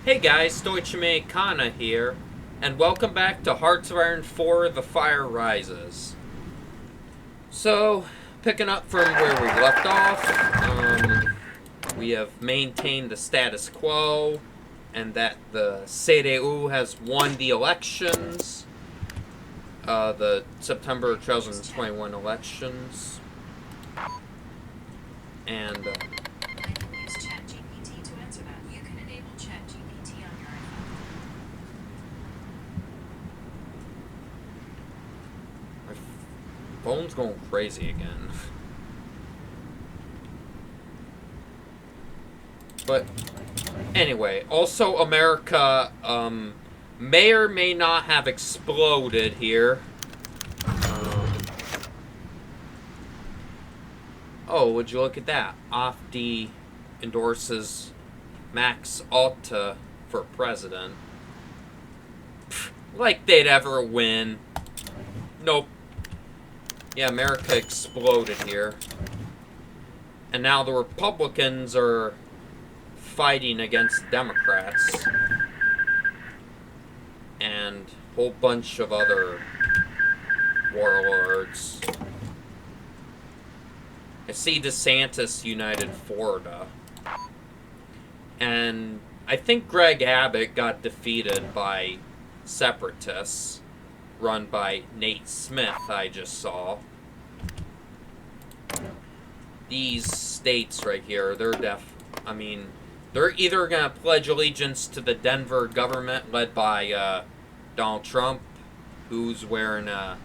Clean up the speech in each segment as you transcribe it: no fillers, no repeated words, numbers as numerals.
Hey guys, Deutsche Kana here, and welcome back to Hearts of Iron 4 The Fire Rises. So, picking up from where we left off, we have maintained the status quo, and that the CDU has won the elections, the September 2021 elections, and phone's going crazy again. But anyway, also America may or may not have exploded here. Oh, would you look at that? AfD endorses Max Alta for president. Pfft, like they'd ever win. Nope. Yeah, America exploded here. And now the Republicans are fighting against Democrats. And a whole bunch of other warlords. I see DeSantis united Florida. And I think Greg Abbott got defeated by separatists run by Nate Smith, I just saw. These states right here, they're they're either going to pledge allegiance to the Denver government led by Donald Trump, who's wearing a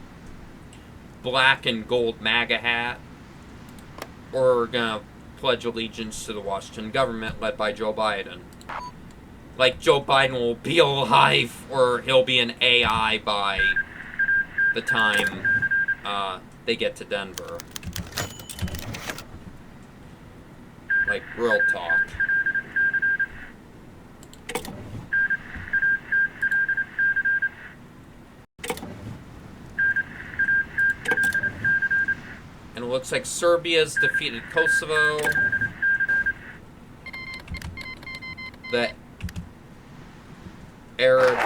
black and gold MAGA hat, or we're going to pledge allegiance to the Washington government led by Joe Biden. Like, Joe Biden will be alive, or he'll be an AI by the time they get to Denver. Like, real talk. And it looks like Serbia's defeated Kosovo. The Arab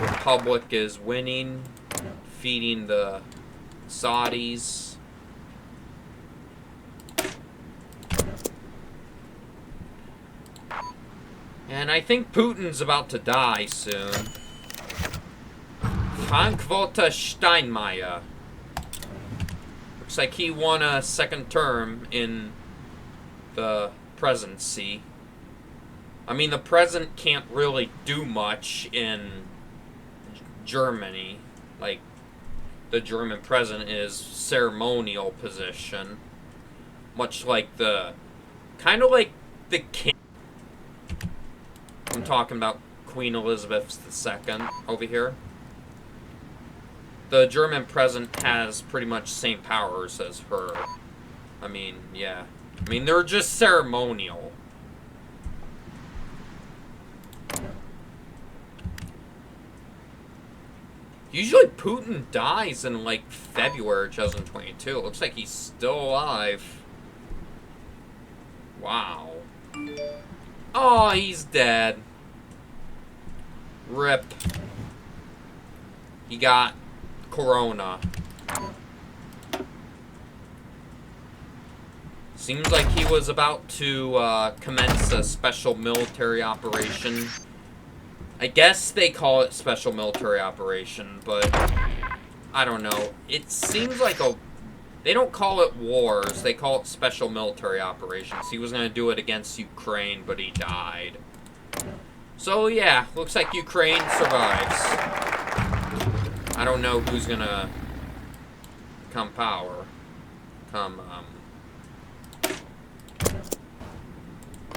Republic is winning, feeding the Saudis. And I think Putin's about to die soon. Frank-Walter Steinmeier. Looks like he won a second term in the presidency. I mean, the president can't really do much in Germany. Like, the German president is ceremonial position. Much like kind of like the king. I'm talking about Queen Elizabeth II over here. The German president has pretty much the same powers as her. I mean, yeah. I mean, they're just ceremonial. Usually Putin dies in, like, February 2022. It looks like he's still alive. Wow. Oh, he's dead. RIP. He got corona. Seems like he was about to commence a special military operation. I guess they call it special military operation, but I don't know. It seems like they don't call it wars, they call it special military operations. He was going to do it against Ukraine, but he died. So yeah, looks like Ukraine survives. I don't know who's going to come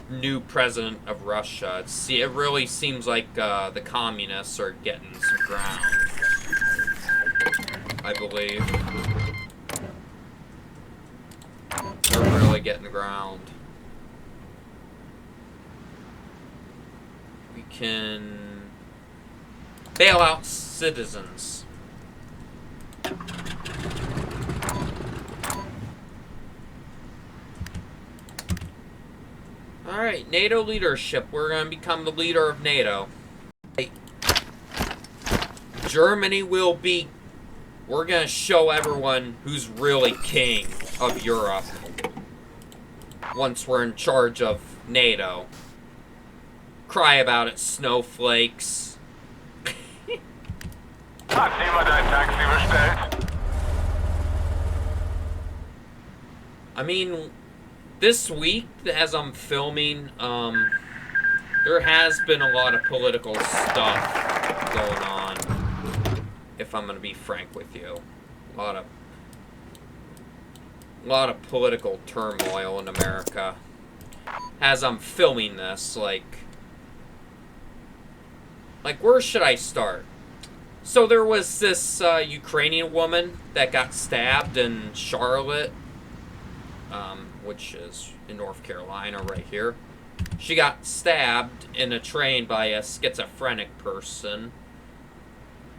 new president of Russia. It really seems like the communists are getting some ground, I believe. They're really getting ground. We can bail out citizens. Alright, NATO leadership. We're going to become the leader of NATO. Germany will be... We're going to show everyone who's really king of Europe once we're in charge of NATO. Cry about it, snowflakes. Hat jemand ein Taxi bestellt? I mean, this week, as I'm filming, there has been a lot of political stuff going on, if I'm gonna be frank with you. A lot of political turmoil in America. As I'm filming this, like, where should I start? So there was this Ukrainian woman that got stabbed in Charlotte, which is in North Carolina right here. She got stabbed in a train by a schizophrenic person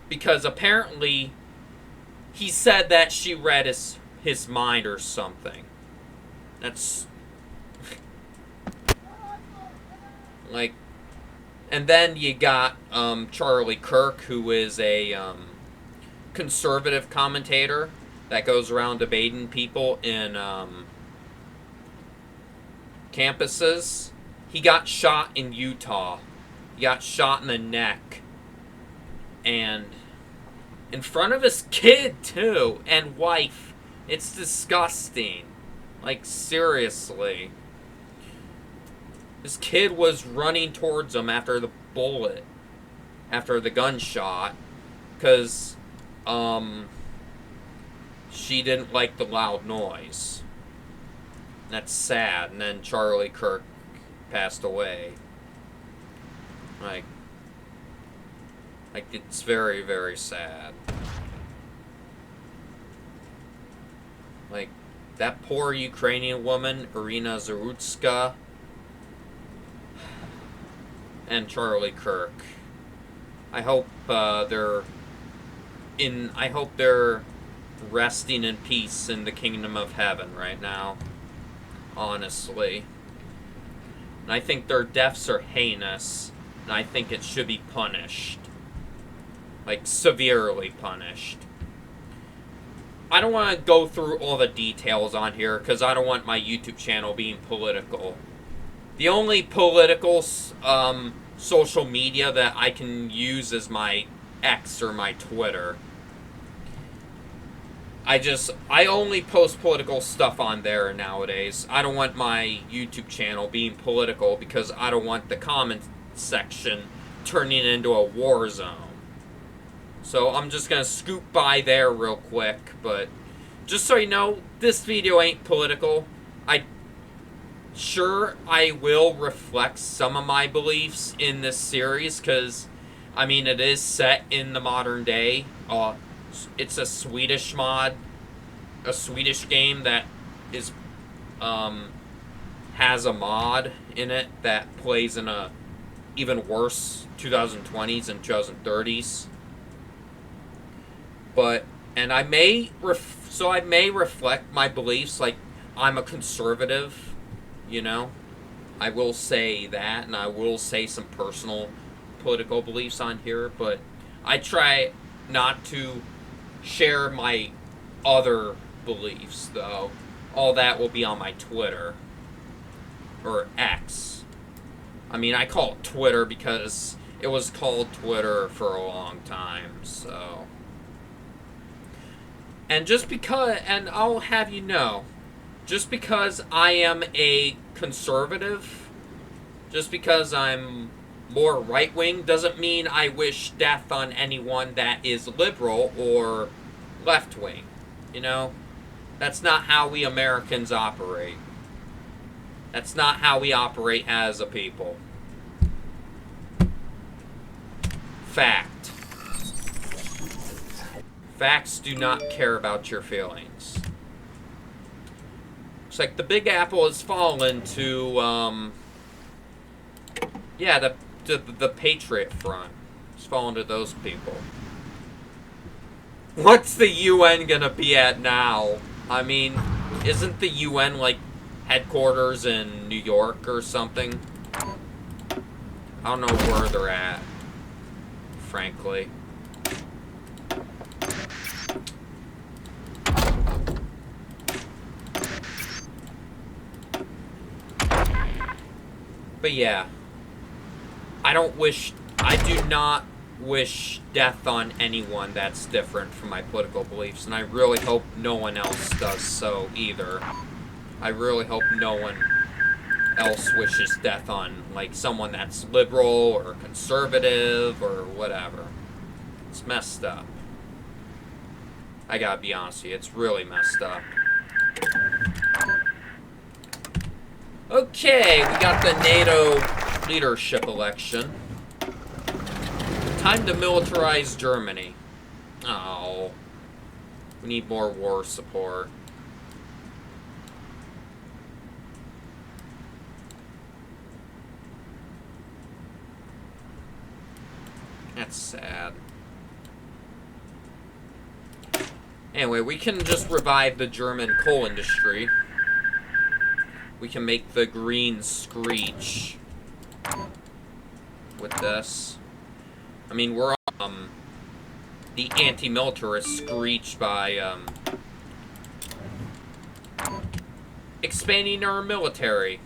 because apparently he said that she read his mind or something. That's like, and then you got Charlie Kirk, who is a conservative commentator that goes around debating people in campuses. He got shot in Utah. He got shot in the neck. And in front of his kid, too, and wife. It's disgusting. Like, seriously. His kid was running towards him after the bullet, after the gunshot, because she didn't like the loud noise. That's sad. And then Charlie Kirk passed away. Like it's very, very sad. Like, that poor Ukrainian woman, Irina Zarutska, and Charlie Kirk. I hope they're resting in peace in the kingdom of heaven right now. Honestly. And I think their deaths are heinous, and I think it should be punished. Like, severely punished. I don't want to go through all the details on here, because I don't want my YouTube channel being political. The only political social media that I can use is my X or my Twitter. I only post political stuff on there nowadays. I don't want my YouTube channel being political because I don't want the comment section turning into a war zone. So I'm just going to scoot by there real quick, but just so you know, this video ain't political. I will reflect some of my beliefs in this series because, I mean, it is set in the modern day. It's a Swedish mod, a Swedish game that is has a mod in it that plays in a even worse 2020s and 2030s. And I may reflect my beliefs, like I'm a conservative, you know. I will say that, and I will say some personal political beliefs on here, but I try not to share my other beliefs, though. All that will be on my Twitter. Or X. I mean, I call it Twitter because it was called Twitter for a long time, so. And and I'll have you know, just because I am a conservative, just because I'm more right-wing, doesn't mean I wish death on anyone that is liberal or left-wing. You know? That's not how we Americans operate. That's not how we operate as a people. Fact. Facts do not care about your feelings. Looks like the Big Apple has fallen to, yeah, the Patriot Front. It's fallen to those people. What's the UN gonna be at now? I mean, isn't the UN, like, headquarters in New York or something. I don't know where they're at, frankly. But yeah, I do not wish death on anyone that's different from my political beliefs, and I really hope no one else does so either. I really hope no one else wishes death on, like, someone that's liberal or conservative or whatever. It's messed up. I gotta be honest with you, it's really messed up. Okay, we got the NATO leadership election. Time to militarize Germany. Oh. We need more war support. That's sad. Anyway, we can just revive the German coal industry. We can make the green screech with this. I mean, we're the anti-militarist screech by expanding our military,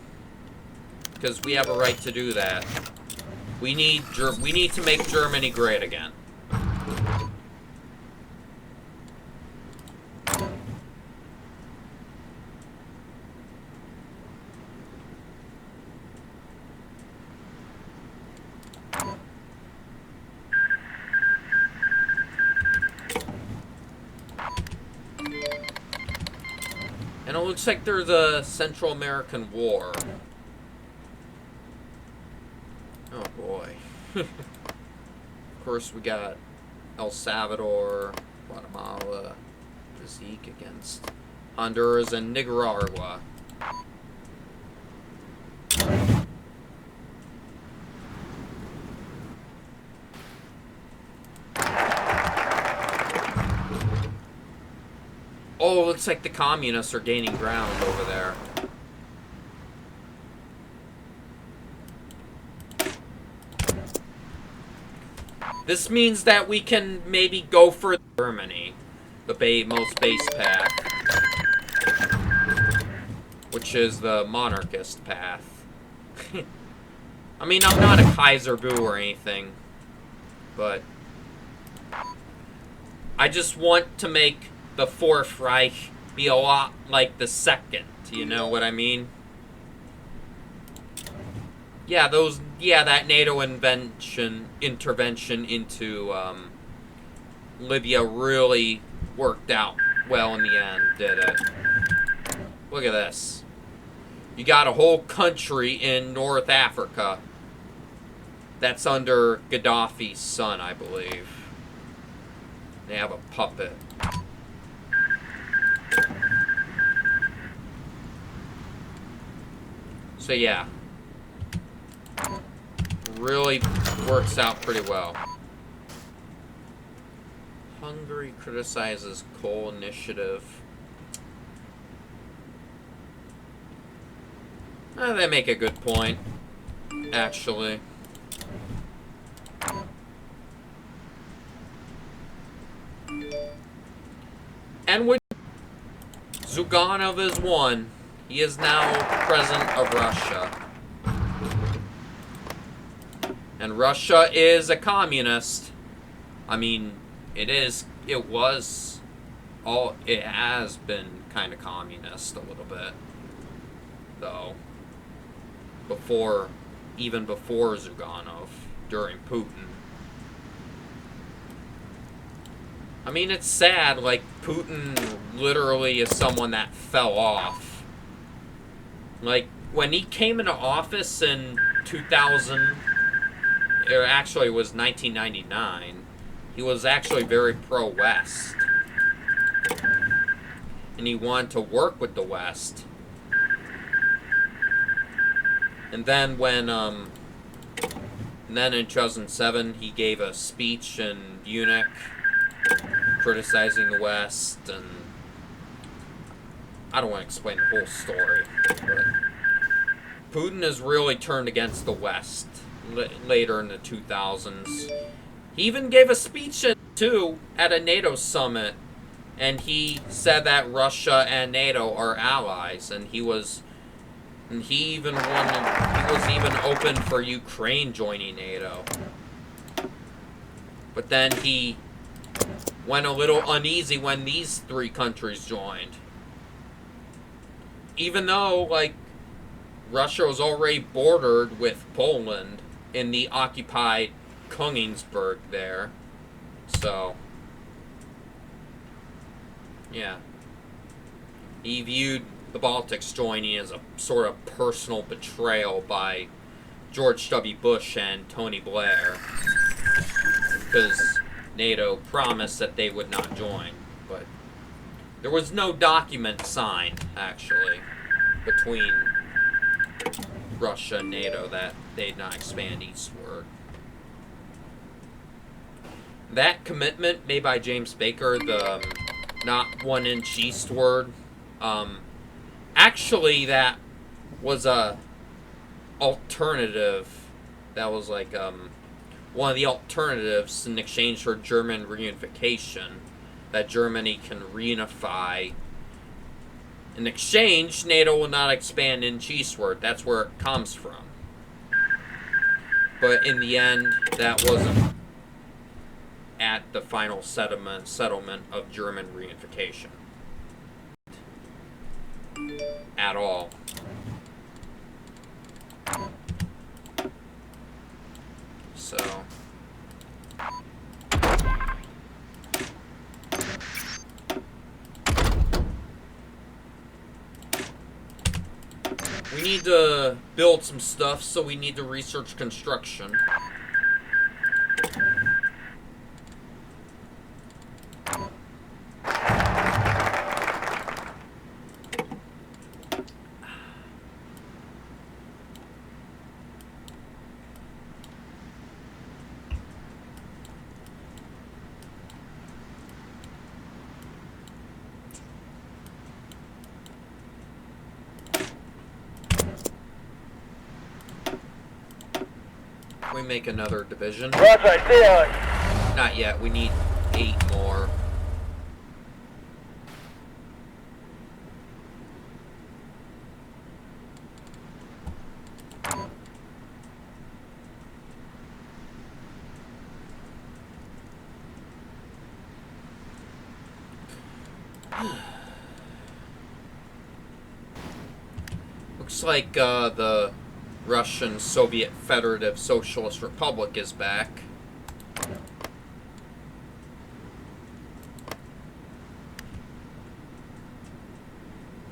because we have a right to do that. We need to make Germany great again. And it looks like there's a Central American war. Oh boy. Of course we got El Salvador, Guatemala, Zeke against Honduras and Nicaragua. Oh, looks like the communists are gaining ground over there. This means that we can maybe go for Germany, the most base path, which is the monarchist path. I mean, I'm not a Kaiser Boo or anything, but I just want to make the Fourth Reich be a lot like the Second, you know what I mean? Yeah, that NATO intervention into Libya really worked out well in the end, did it? Look at this. You got a whole country in North Africa that's under Gaddafi's son, I believe. They have a puppet. So yeah, really works out pretty well. Hungary criticizes coal initiative. They make a good point, actually. And with Zyuganov is won. He is now president of Russia. And Russia is a communist. I mean, it has been kind of communist a little bit, though. Even before Zyuganov, during Putin. I mean, it's sad, like, Putin literally is someone that fell off. Like, when he came into office in 2000, or actually it was 1999, he was actually very pro-West. And he wanted to work with the West. And then in 2007, he gave a speech in Munich criticizing the West, and I don't want to explain the whole story, but Putin has really turned against the West later in the 2000s. He even gave a speech too at a NATO summit, and he said that Russia and NATO are allies, and he was even open for Ukraine joining NATO. But then he went a little uneasy when these three countries joined. Even though, like, Russia was already bordered with Poland in the occupied Königsberg there. So, yeah. He viewed the Baltics joining as a sort of personal betrayal by George W. Bush and Tony Blair, because NATO promised that they would not join. But there was no document signed, actually, between Russia and NATO that they'd not expand eastward. That commitment made by James Baker, the not 1 inch eastward, actually that was a alternative. That was like one of the alternatives in exchange for German reunification, that Germany can reunify. In exchange, NATO will not expand inch eastward. That's where it comes from. But in the end, that wasn't at the final settlement of German reunification. At all. So, we need to build some stuff, so we need to research construction. We make another division. Roger, see Not yet. We need 8 more. Looks like the Russian Soviet Federative Socialist Republic is back.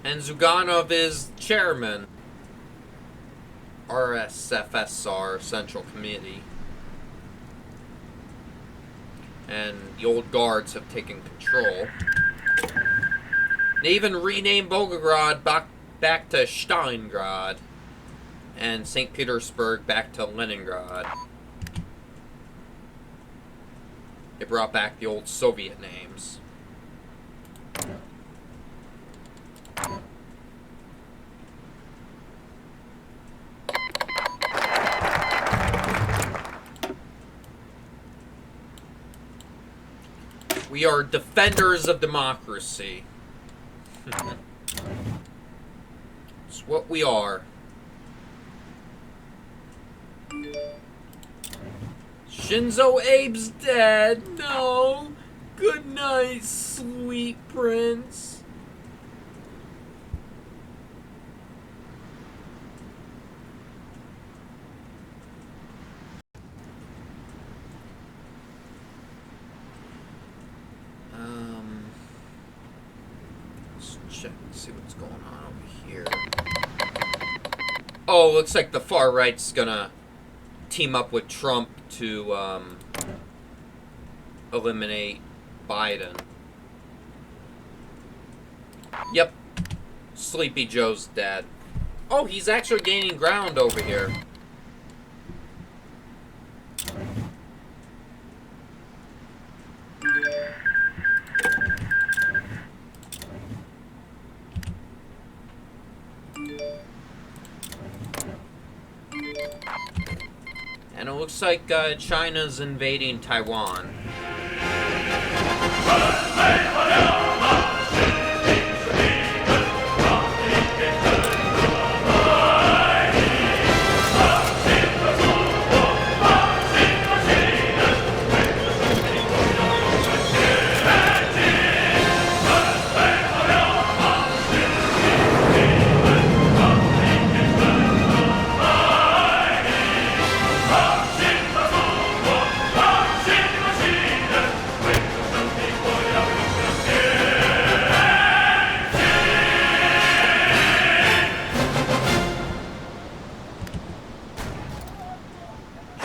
And Zyuganov is chairman. RSFSR Central Committee. And the old guards have taken control. They even renamed Volgograd back to Stalingrad. And St. Petersburg back to Leningrad. They brought back the old Soviet names. We are defenders of democracy. It's what we are. Shinzo Abe's dead. No. Good night, sweet prince. Let's check, see what's going on over here. Oh, looks like the far right's gonna team up with Trump to eliminate Biden. Yep. Sleepy Joe's dead. Oh, he's actually gaining ground over here. looks like China's invading Taiwan.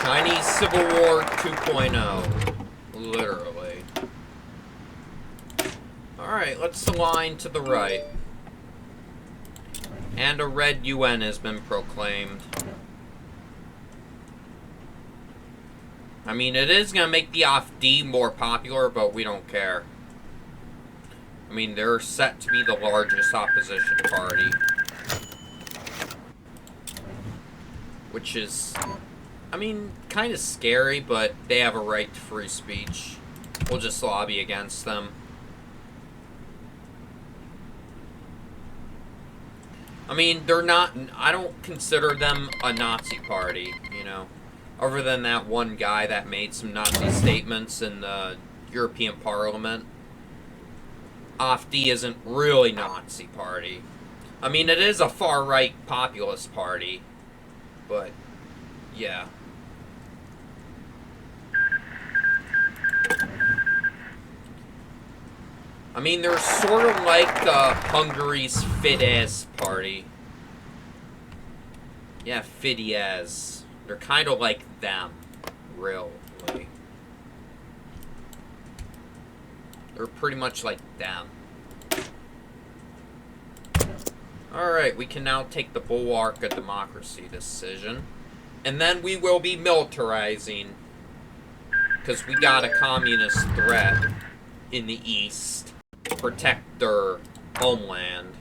Chinese Civil War 2.0. Literally. Alright, let's align to the right. And a red UN has been proclaimed. I mean, it is going to make the AfD more popular, but we don't care. I mean, they're set to be the largest opposition party. Which is, I mean, kind of scary, but they have a right to free speech. We'll just lobby against them. I mean, they're not, I don't consider them a Nazi party, you know. Other than that one guy that made some Nazi statements in the European Parliament. AfD isn't really Nazi party. I mean, it is a far-right populist party. But, yeah. I mean, they're sort of like Hungary's Fidesz party. Yeah, Fidesz. They're kind of like them, really. They're pretty much like them. Alright, we can now take the Bulwark of Democracy decision. And then we will be militarizing. Because we got a communist threat in the east to protect their homeland.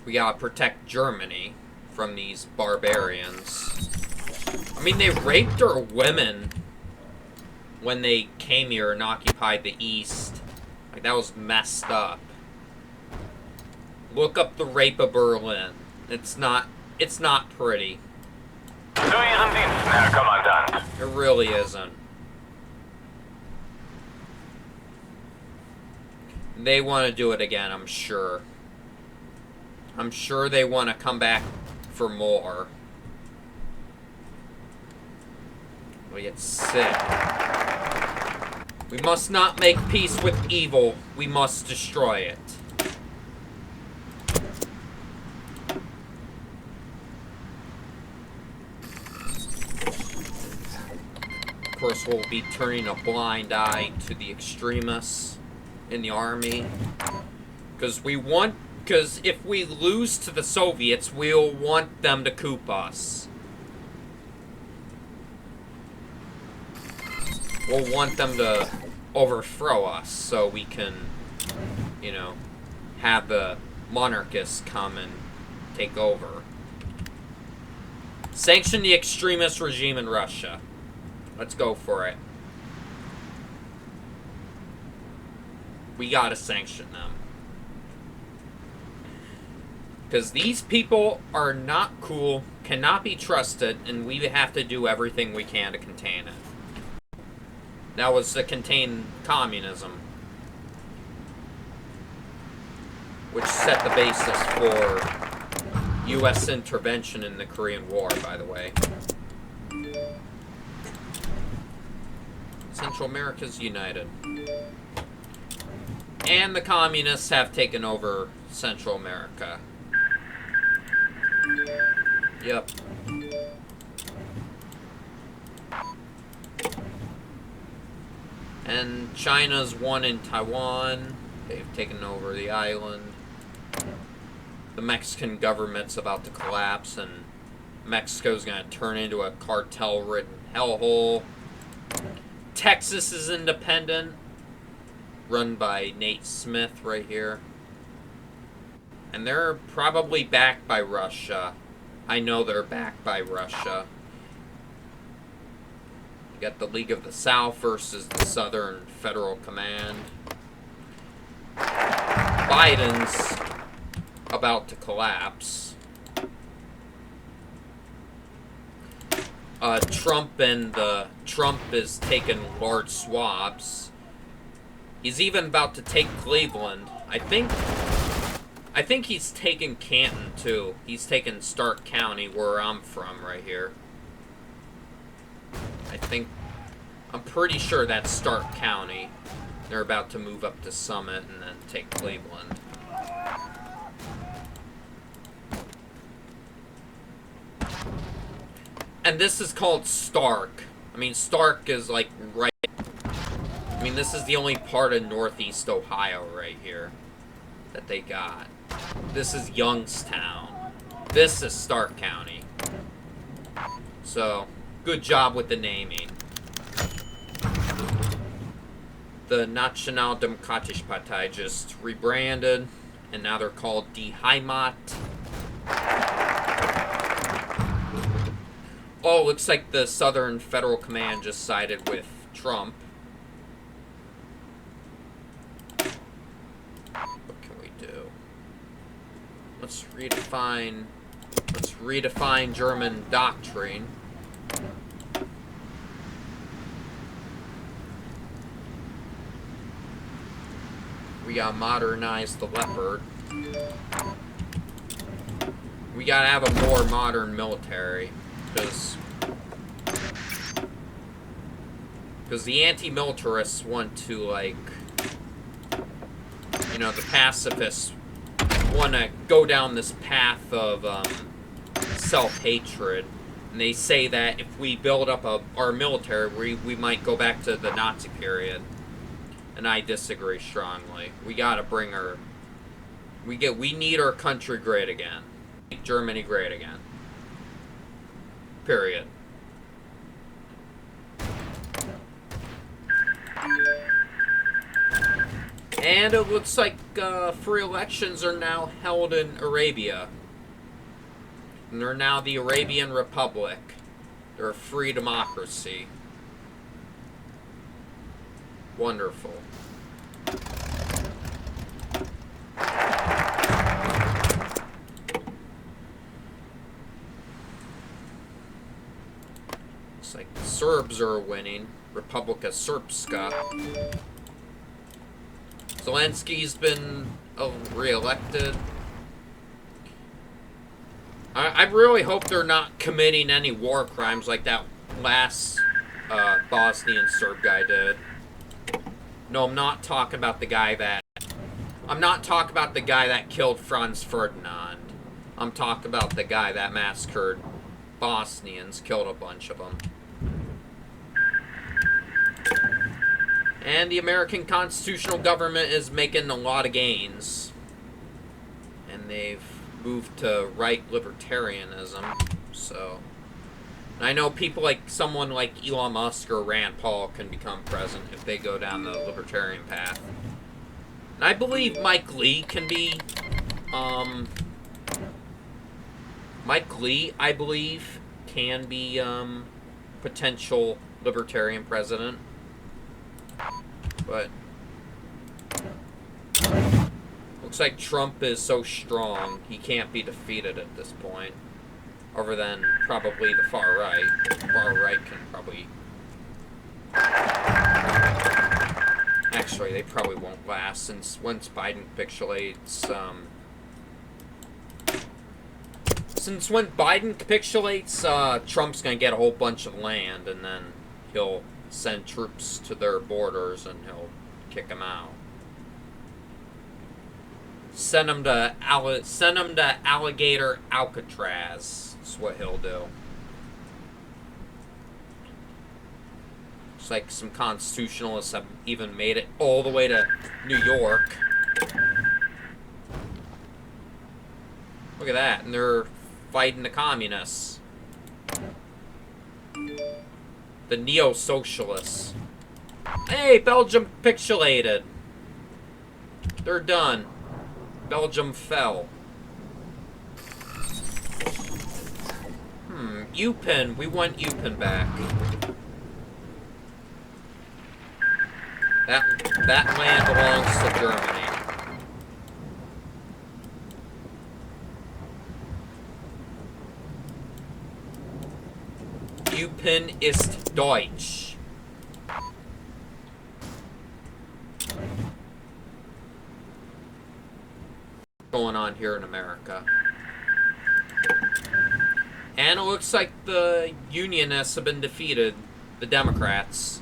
We gotta protect Germany from these barbarians. I mean, they raped our women when they came here and occupied the east. Like, that was messed up. Look up the rape of Berlin. It's not pretty. Zu Ihren Diensten, Herr Kommandant. It really isn't. They want to do it again, I'm sure. I'm sure they want to come back for more. We get sick. We must not make peace with evil. We must destroy it. Of course, we'll be turning a blind eye to the extremists in the army. Because if we lose to the Soviets, we'll want them to coup us. We'll want them to overthrow us so we can, you know, have the monarchists come and take over. Sanction the extremist regime in Russia. Let's go for it. We gotta sanction them. Because these people are not cool, cannot be trusted, and we have to do everything we can to contain it. That was to contain communism. Which set the basis for U.S. intervention in the Korean War, by the way. Central America's united. And the communists have taken over Central America. Yep. And China's won in Taiwan. They've taken over the island. The Mexican government's about to collapse, and Mexico's gonna turn into a cartel-ridden hellhole. Texas is independent, run by Nate Smith right here. And they're probably backed by Russia. I know they're backed by Russia. You got the League of the South versus the Southern Federal Command. Biden's about to collapse. Trump is taking large swabs. He's even about to take Cleveland. I think he's taking Canton too. He's taking Stark County, where I'm from, right here. I'm pretty sure that's Stark County. They're about to move up to Summit and then take Cleveland. And this is called Stark. I mean, Stark is like right... I mean, this is the only part of Northeast Ohio right here that they got. This is Youngstown. This is Stark County. So, good job with the naming. The Nationaldemokratische Partei just rebranded, and now they're called Die Heimat. Oh, looks like the Southern Federal Command just sided with Trump. What can we do? Let's redefine German doctrine. We gotta modernize the Leopard. We gotta have a more modern military. Because the anti-militarists want to, like, you know, the pacifists want to go down this path of self-hatred. And they say that if we build up our military, we might go back to the Nazi period. And I disagree strongly. We gotta bring our... We need our country great again. Make Germany great again. Period. And it looks like free elections are now held in Arabia. And they're now the Arabian Republic. They're a free democracy. Wonderful. Looks like the Serbs are winning. Republika Srpska. Zelensky's been re-elected. I really hope they're not committing any war crimes like that last Bosnian Serb guy did. No, I'm not talking about the guy that... I'm not talking about the guy that killed Franz Ferdinand. I'm talking about the guy that massacred Bosnians, killed a bunch of them. And the American constitutional government is making a lot of gains. And they've moved to right libertarianism, so... And I know people like someone like Elon Musk or Rand Paul can become president if they go down the libertarian path. And I believe Mike Lee can be, Mike Lee, I believe, can be, potential libertarian president. But looks like Trump is so strong, he can't be defeated at this point. Other than probably the far right. The far right can probably... Actually, they probably won't last, since once Biden capitulates, Since when Biden capitulates, Trump's gonna get a whole bunch of land, and then he'll send troops to their borders, and he'll kick them out. Send them to Alligator Alcatraz. That's what he'll do. It's like some constitutionalists have even made it all the way to New York. Look at that, and they're fighting the communists. The neo-socialists. Hey, Belgium capitulated. They're done. Belgium fell. Upin. We want Upin back. That land belongs to Germany. Upin ist Deutsch. Going on here in America. And it looks like the Unionists have been defeated. The Democrats.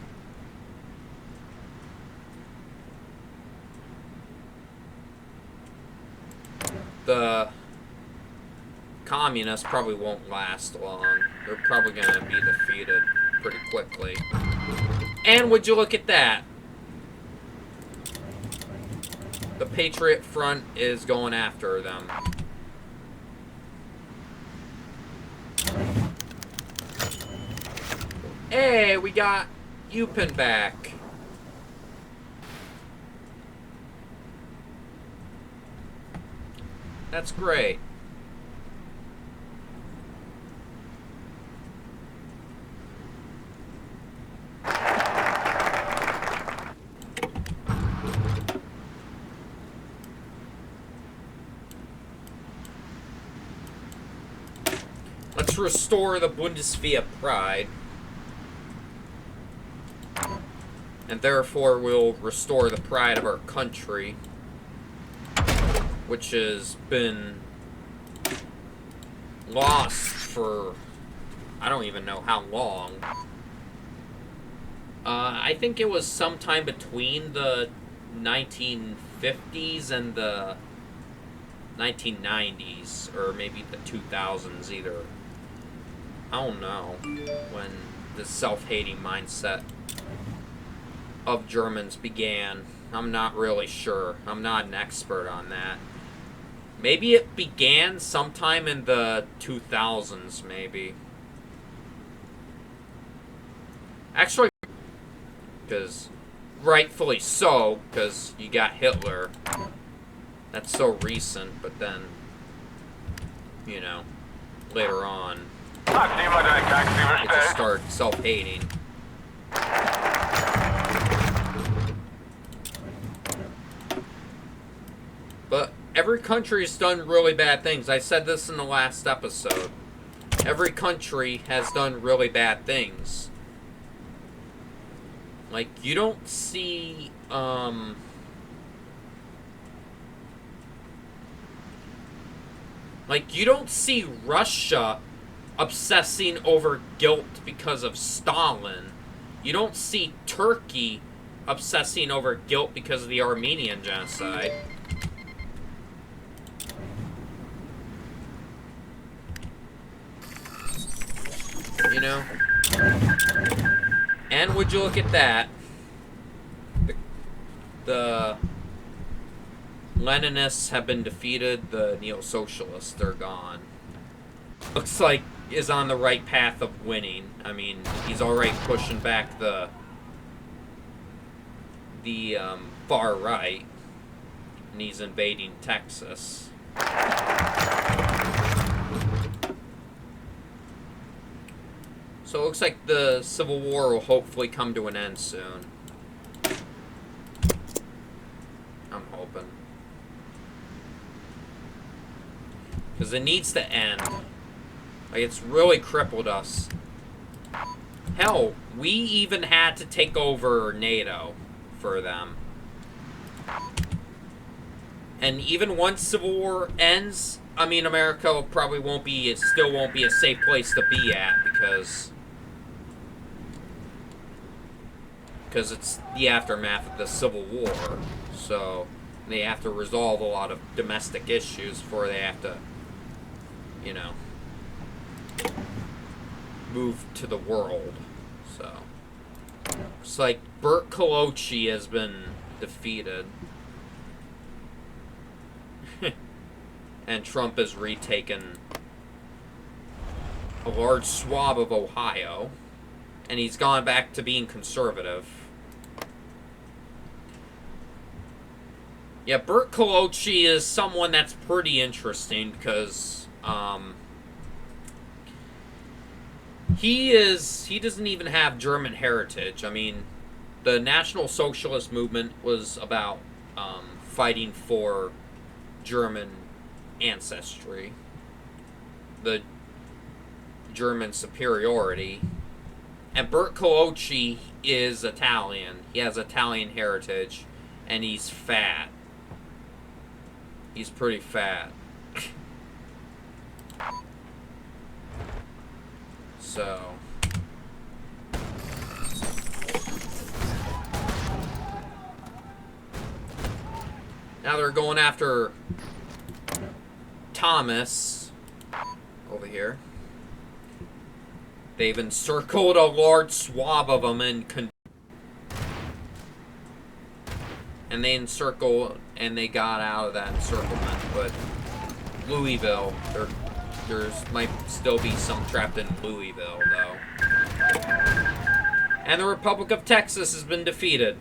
The Communists probably won't last long. They're probably going to be defeated pretty quickly. And would you look at that? The Patriot Front is going after them. Hey, we got Upin back. That's great. Let's restore the Bundeswehr pride. And therefore we'll restore the pride of our country, which has been lost for I don't even know how long. I think it was sometime between the 1950s and the 1990s, or maybe the 2000s either. I don't know when the self-hating mindset of Germans began. I'm not really sure. I'm not an expert on that. Maybe it began sometime in the 2000s, maybe. Actually, because rightfully so, because you got Hitler. That's so recent, but then, you know, later on, it just started self-hating. But every country's done really bad things. I said this in the last episode. Every country has done really bad things. Like, you don't see, like, you don't see Russia obsessing over guilt because of Stalin. You don't see Turkey obsessing over guilt because of the Armenian genocide. You know? And would you look at that? The Leninists have been defeated. The neo-socialists, they're gone. Looks like is on the right path of winning. I mean, he's already pushing back the far right, and he's invading Texas. So it looks like the Civil War will hopefully come to an end soon. I'm hoping. Because it needs to end. Like, it's really crippled us. Hell, we even had to take over NATO for them. And even once Civil War ends, I mean, America probably won't be, it still won't be a safe place to be at, because it's the aftermath of the Civil War. So they have to resolve a lot of domestic issues before they have to, you know, move to the world. So it's like Bert Kolochi has been defeated. And Trump has retaken a large swath of Ohio. And he's gone back to being conservative. Yeah, Bert Kolochi is someone that's pretty interesting because, He doesn't even have German heritage. I mean, the National Socialist movement was about fighting for German ancestry, the German superiority. And Bert Colucci is Italian. He has Italian heritage, and he's fat. He's pretty fat. So now they're going after Thomas over here. They've encircled a large swath of them and they encircled and they got out of that encirclement. But Louisville, there's might still be some trapped in Louisville though. And the Republic of Texas has been defeated.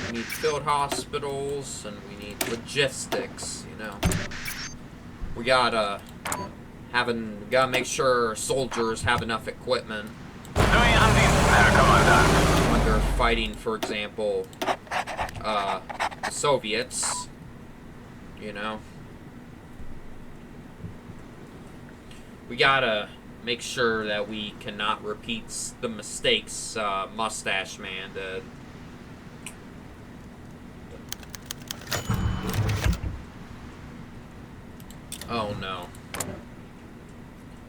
We need field hospitals, and we need logistics, you know. We gotta make sure soldiers have enough equipment when they're fighting, for example, the Soviets, you know. We gotta make sure that we cannot repeat the mistakes Mustache Man did. Oh no.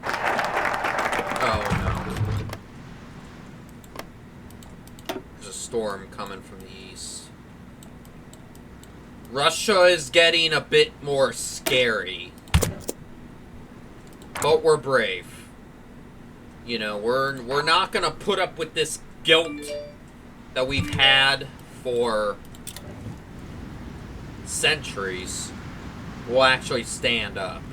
Oh no. There's a storm coming from the east. Russia is getting a bit more scary. But we're brave. You know, we're not gonna put up with this guilt that we've had for centuries. We'll actually stand up.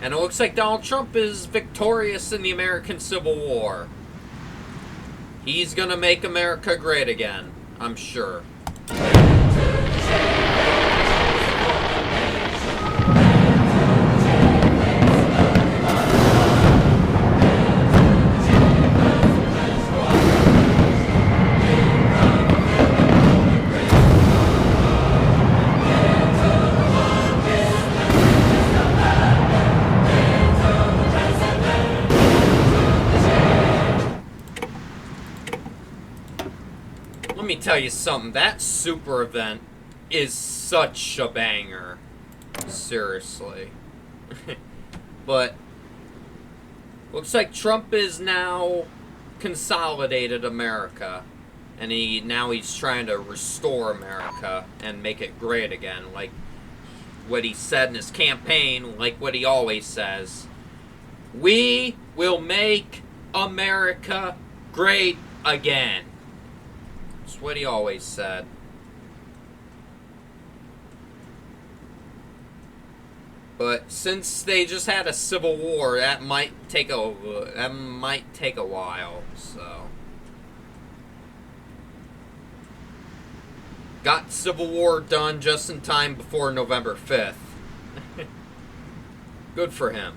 And it looks like Donald Trump is victorious in the American Civil War. He's gonna make America great again, I'm sure. Let me tell you something, that super event is such a banger. Seriously. But looks like Trump is now consolidated America. And he's trying to restore America and make it great again. Like what he said in his campaign, like what he always says. We will make America great again. That's what he always said. But since they just had a civil war, that might take a while. So got Civil War done just in time before November 5th. Good for him.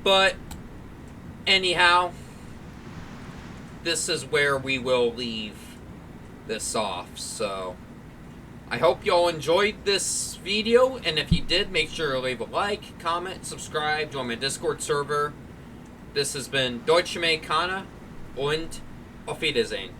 But anyhow, this is where we will leave this off. So I hope y'all enjoyed this video, and if you did, make sure to leave a like, comment, subscribe, join my Discord server. This has been Deutsche Amerikaner und auf Wiedersehen.